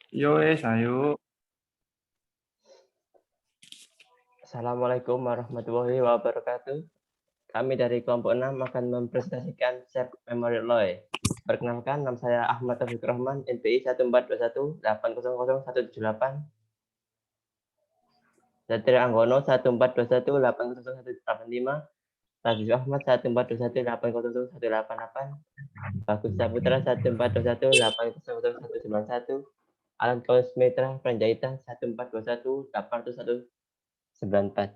Yo ayo. Assalamualaikum warahmatullahi wabarakatuh. Kami dari kelompok 6 akan mempresentasikan Shape Memory Alloy. Perkenalkan, nama saya Ahmad Taufik Rahman, NPI 1421800178. Satria Anggono 1421800185. Rajiv Ahmad 1421800188. Bagus Saputra 1421800191. Alan Kaus Mitra Panjaitan 1421800194.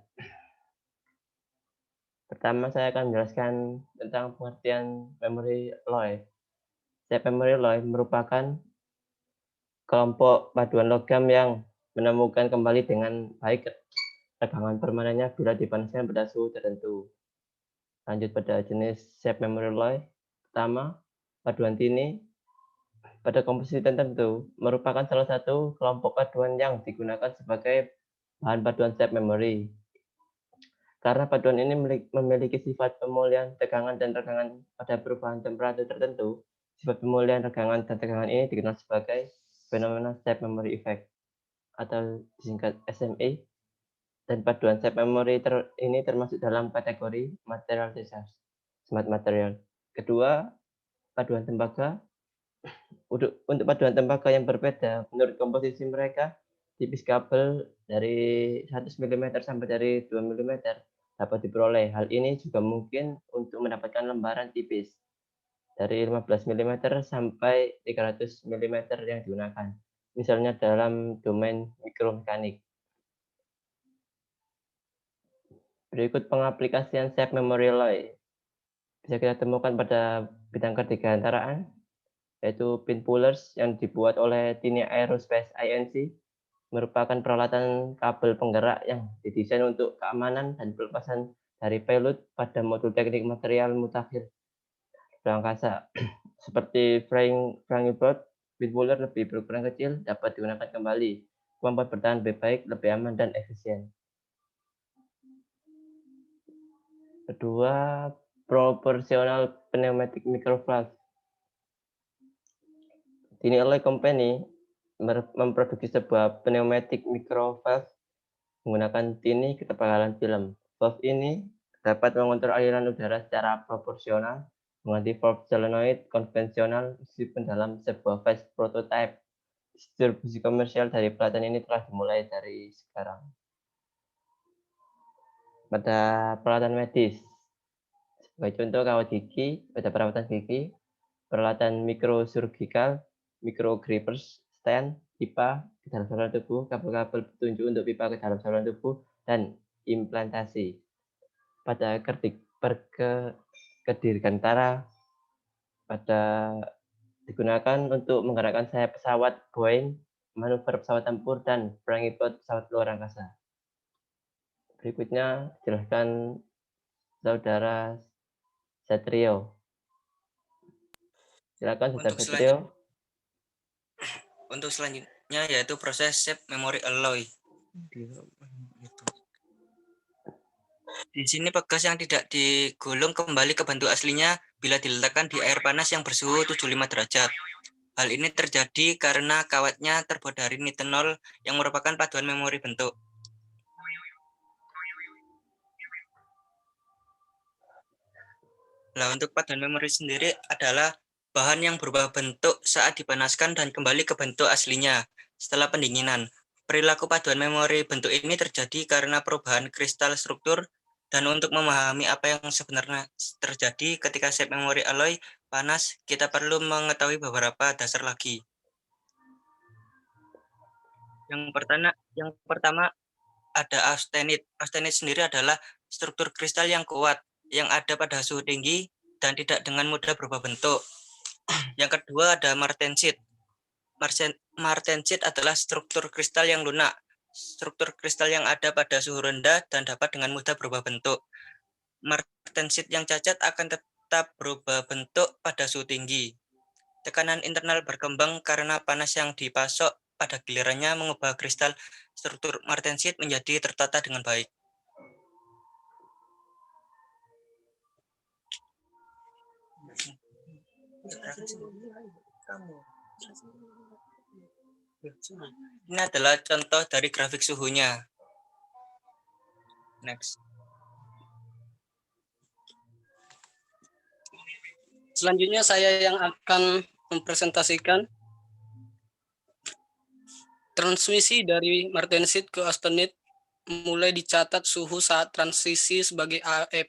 Pertama, saya akan menjelaskan tentang pengertian memory alloy. Shape memory alloy merupakan kelompok paduan logam yang menemukan kembali dengan baik tegangan permanennya bila dipanaskan pada suhu tertentu. Lanjut pada jenis shape memory alloy. Pertama, paduan tini pada komposisi tertentu merupakan salah satu kelompok paduan yang digunakan sebagai bahan paduan shape memory. Karena paduan ini memiliki sifat pemulihan tegangan dan tegangan pada perubahan temperatur tertentu, sifat pemulihan tegangan dan tegangan ini dikenal sebagai fenomena shape memory effect atau disingkat SME. Dan paduan shape memory ini termasuk dalam kategori material discharge, smart material. Kedua, paduan tembaga. Untuk paduan tembaga yang berbeda, menurut komposisi mereka, tipis kabel dari 100 mm sampai dari 2 mm dapat diperoleh. Hal ini juga mungkin untuk mendapatkan lembaran tipis dari 15 mm sampai 300 mm yang digunakan. Misalnya dalam domain mikromekanik. Berikut pengaplikasian shape memory alloy. Bisa kita temukan pada bidang kedirgantaraan, yaitu pin pullers yang dibuat oleh Tiny Aerospace Inc. merupakan peralatan kabel penggerak yang didesain untuk keamanan dan pelepasan dari payload pada modul teknik material mutakhir angkasa. Seperti flying boat, pin puller lebih berukuran kecil dapat digunakan kembali. Kemampuan bertahan lebih baik, lebih aman, dan efisien. Kedua, proportional pneumatic microflux. Tiny Alloy Company memproduksi sebuah pneumatic microvalve menggunakan tini ketebalan film. Valve ini dapat mengontrol aliran udara secara proporsional mengganti valve solenoid konvensional meskipun dalam sebuah fase prototype. Distribusi komersial dari peralatan ini telah dimulai dari sekarang. Pada peralatan medis, sebagai contoh kawat gigi, pada perawatan gigi, peralatan mikrosurgical, microgrippers, stent, pipa ke dalam saluran tubuh, kabel-kabel petunjuk untuk pipa ke dalam saluran tubuh, dan implantasi. Pada kedirgantara pada digunakan untuk menggerakkan sayap pesawat Boeing, manuver pesawat tempur, dan perangi pilot pesawat luar angkasa. Berikutnya jelaskan Saudara Satrio. Silakan Saudara Satrio. Untuk selanjutnya yaitu proses shape memory alloy. Di sini pegas yang tidak digulung kembali ke bentuk aslinya bila diletakkan di air panas yang bersuhu 75 derajat. Hal ini terjadi karena kawatnya terbuat dari nitinol yang merupakan paduan memori bentuk. Nah, untuk paduan memori sendiri adalah bahan yang berubah bentuk saat dipanaskan dan kembali ke bentuk aslinya setelah pendinginan. Perilaku paduan memori bentuk ini terjadi karena perubahan kristal struktur, dan untuk memahami apa yang sebenarnya terjadi ketika shape memory alloy panas, kita perlu mengetahui beberapa dasar lagi. Yang pertama ada austenit. Austenit sendiri adalah struktur kristal yang kuat yang ada pada suhu tinggi dan tidak dengan mudah berubah bentuk. Yang kedua ada martensit. Martensit adalah struktur kristal yang lunak. Struktur kristal yang ada pada suhu rendah dan dapat dengan mudah berubah bentuk. Martensit yang cacat akan tetap berubah bentuk pada suhu tinggi. Tekanan internal berkembang karena panas yang dipasok pada gilirannya mengubah kristal struktur martensit menjadi tertata dengan baik. Ini adalah contoh dari grafik suhunya. Next. Selanjutnya saya yang akan mempresentasikan transmisi dari martensit ke austenit mulai dicatat suhu saat transisi sebagai AF.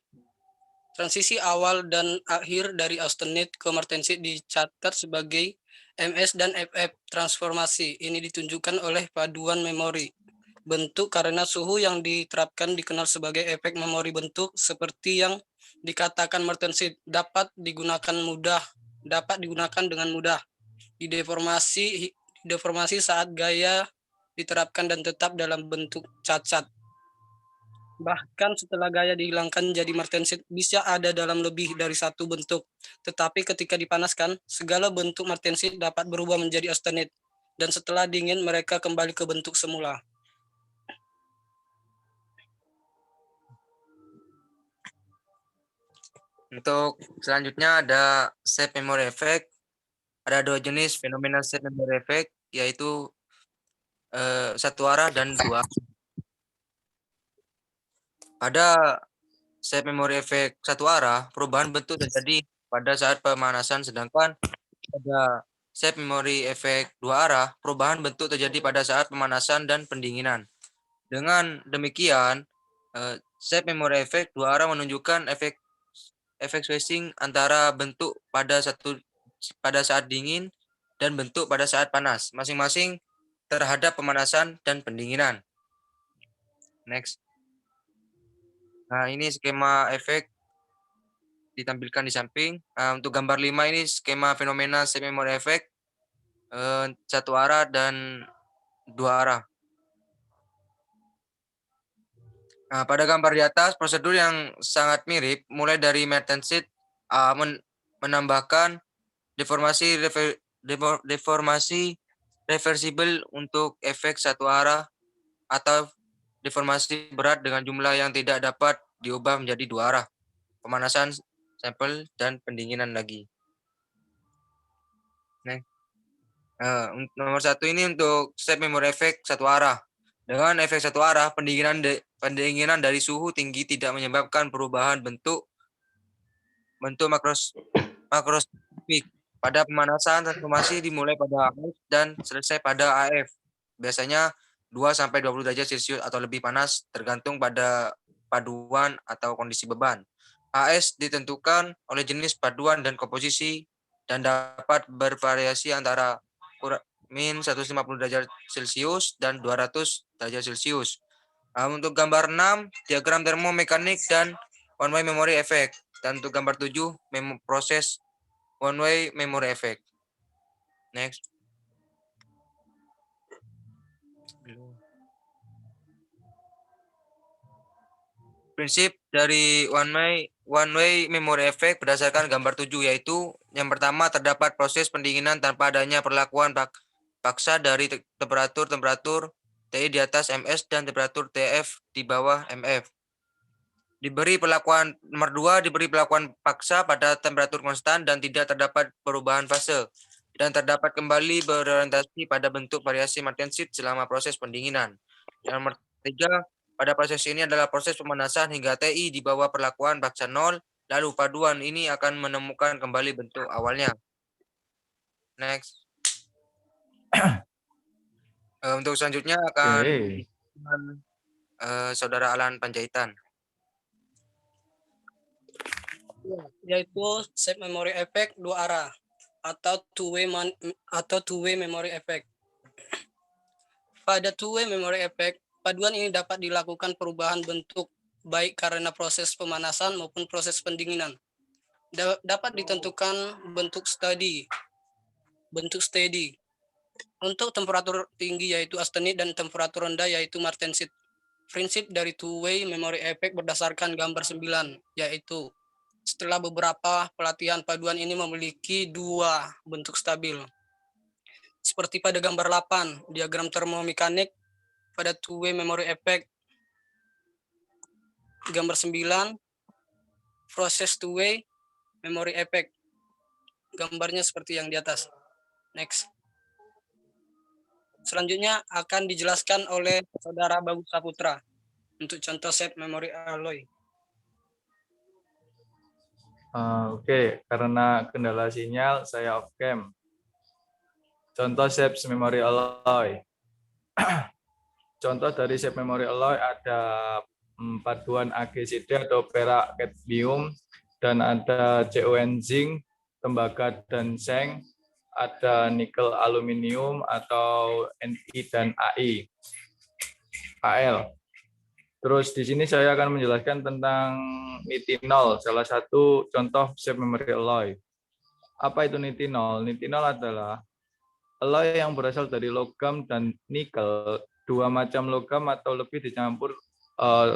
Transisi awal dan akhir dari austenit ke martensit dicatat sebagai MS dan FF transformasi. Ini ditunjukkan oleh paduan memori bentuk karena suhu yang diterapkan dikenal sebagai efek memori bentuk seperti yang dikatakan martensit dapat digunakan dengan mudah dideformasi saat gaya diterapkan dan tetap dalam bentuk cacat. Bahkan setelah gaya dihilangkan jadi martensit bisa ada dalam lebih dari satu bentuk. Tetapi ketika dipanaskan, segala bentuk martensit dapat berubah menjadi austenit. Dan setelah dingin mereka kembali ke bentuk semula. Untuk selanjutnya ada shape memory effect. Ada dua jenis fenomena shape memory effect, yaitu satu arah dan dua. Pada shape memory effect satu arah, perubahan bentuk terjadi pada saat pemanasan, sedangkan pada shape memory effect dua arah, perubahan bentuk terjadi pada saat pemanasan dan pendinginan. Dengan demikian, shape memory effect dua arah menunjukkan efek switching antara bentuk pada saat dingin dan bentuk pada saat panas, masing-masing terhadap pemanasan dan pendinginan. Next. Nah, ini skema efek ditampilkan di samping. Untuk gambar 5 ini skema fenomena shape memory effect satu arah dan dua arah. Nah, pada gambar di atas, prosedur yang sangat mirip, mulai dari martensit menambahkan deformasi reversible untuk efek satu arah atau deformasi berat dengan jumlah yang tidak dapat diubah menjadi dua arah, pemanasan sampel dan pendinginan lagi. Nomor 1 ini untuk shape memory effect satu arah. Dengan efek satu arah, pendinginan dari suhu tinggi tidak menyebabkan perubahan bentuk makroskopik. Pada pemanasan, transformasi dimulai pada AF dan selesai pada AF. Biasanya 2-20 derajat Celcius atau lebih panas, tergantung pada paduan atau kondisi beban. AS ditentukan oleh jenis paduan dan komposisi dan dapat bervariasi antara min 150 derajat Celcius dan 200 derajat Celcius. Untuk gambar 6, diagram termomekanik dan one-way memory effect. Dan untuk gambar 7, proses one-way memory effect. Next. Prinsip dari one-way memory effect berdasarkan gambar 7, yaitu yang pertama, terdapat proses pendinginan tanpa adanya perlakuan paksa dari temperatur TI di atas MS dan temperatur TF di bawah MF. Nomor 2, diberi perlakuan paksa pada temperatur konstan dan tidak terdapat perubahan fase, dan terdapat kembali berorientasi pada bentuk variasi martensit selama proses pendinginan. Dan nomor 3, pada proses ini adalah proses pemanasan hingga TI di bawah perlakuan paksa 0, lalu paduan ini akan menemukan kembali bentuk awalnya. Next. Untuk selanjutnya akan Saudara Alan Panjaitan. Yaitu shape memory effect dua arah atau two-way memory effect. Pada two-way memory effect, paduan ini dapat dilakukan perubahan bentuk baik karena proses pemanasan maupun proses pendinginan. Dapat ditentukan bentuk steady. Untuk temperatur tinggi yaitu austenit dan temperatur rendah yaitu martensit. Prinsip dari two-way memory effect berdasarkan gambar 9, yaitu setelah beberapa pelatihan, paduan ini memiliki dua bentuk stabil. Seperti pada gambar 8, diagram termomekanik pada two-way memory effect. Gambar 9, proses two-way memory effect. Gambarnya seperti yang di atas. Next. selanjutnya akan dijelaskan oleh Saudara Bagus Saputra untuk contoh shape memory alloy. Oke, karena kendala sinyal, saya off cam. Contoh shape memory alloy. Contoh dari shape memory alloy ada paduan AgCd atau perak cadmium, dan ada CuN zinc, tembaga dan seng, ada nikel aluminium atau Ni dan Ai, Al. Terus di sini saya akan menjelaskan tentang nitinol, salah satu contoh shape memory alloy. Apa itu nitinol? Nitinol adalah alloy yang berasal dari logam dan nikel, dua macam logam atau lebih dicampur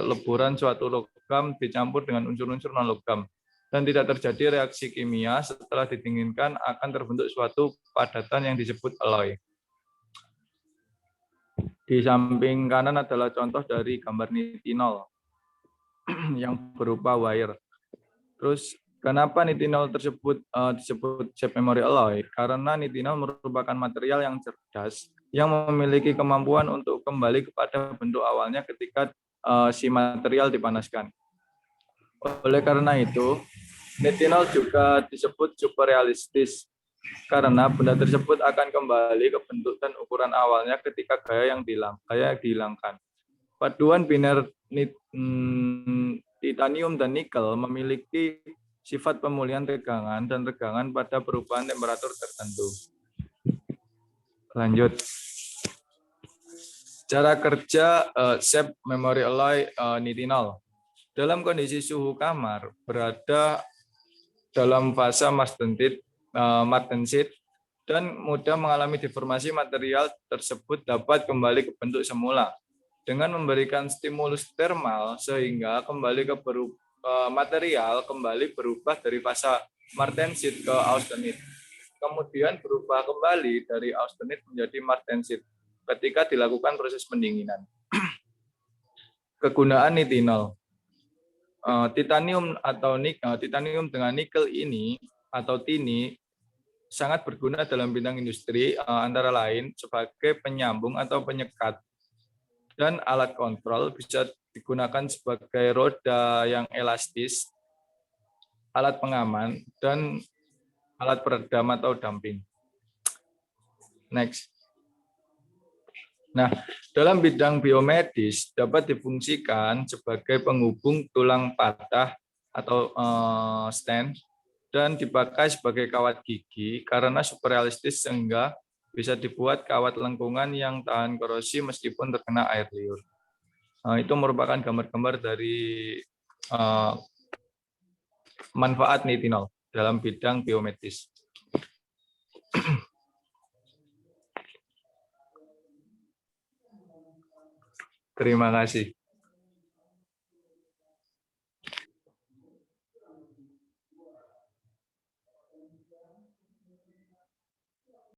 leburan suatu logam dicampur dengan unsur-unsur non-logam, dan tidak terjadi reaksi kimia. Setelah didinginkan akan terbentuk suatu padatan yang disebut alloy. Di samping kanan adalah contoh dari gambar nitinol yang berupa wire. Terus kenapa nitinol tersebut disebut shape memory alloy? Karena nitinol merupakan material yang cerdas yang memiliki kemampuan untuk kembali kepada bentuk awalnya ketika si material dipanaskan. Oleh karena itu, nitinol juga disebut super realistis karena benda tersebut akan kembali ke bentuk dan ukuran awalnya ketika gaya yang dihilangkan. Paduan biner titanium dan nikel memiliki sifat pemulihan tegangan dan tegangan pada perubahan temperatur tertentu. Lanjut. Cara kerja shape memory alloy nitinol. Dalam kondisi suhu kamar berada dalam fase martensit dan mudah mengalami deformasi, material tersebut dapat kembali ke bentuk semula dengan memberikan stimulus termal sehingga material kembali berubah dari fase martensit ke austenit, kemudian berubah kembali dari austenit menjadi martensit ketika dilakukan proses pendinginan. Kegunaan nitinol. Titanium dengan nikel ini atau tini sangat berguna dalam bidang industri, antara lain sebagai penyambung atau penyekat dan alat kontrol, bisa digunakan sebagai roda yang elastis, alat pengaman, dan alat peredam atau damping. Next. Nah, dalam bidang biomedis dapat difungsikan sebagai penghubung tulang patah atau stent dan dipakai sebagai kawat gigi karena super realistis sehingga bisa dibuat kawat lengkungan yang tahan korosi meskipun terkena air liur. Itu merupakan gambar-gambar dari manfaat nitinol dalam bidang biomedis. Terima kasih.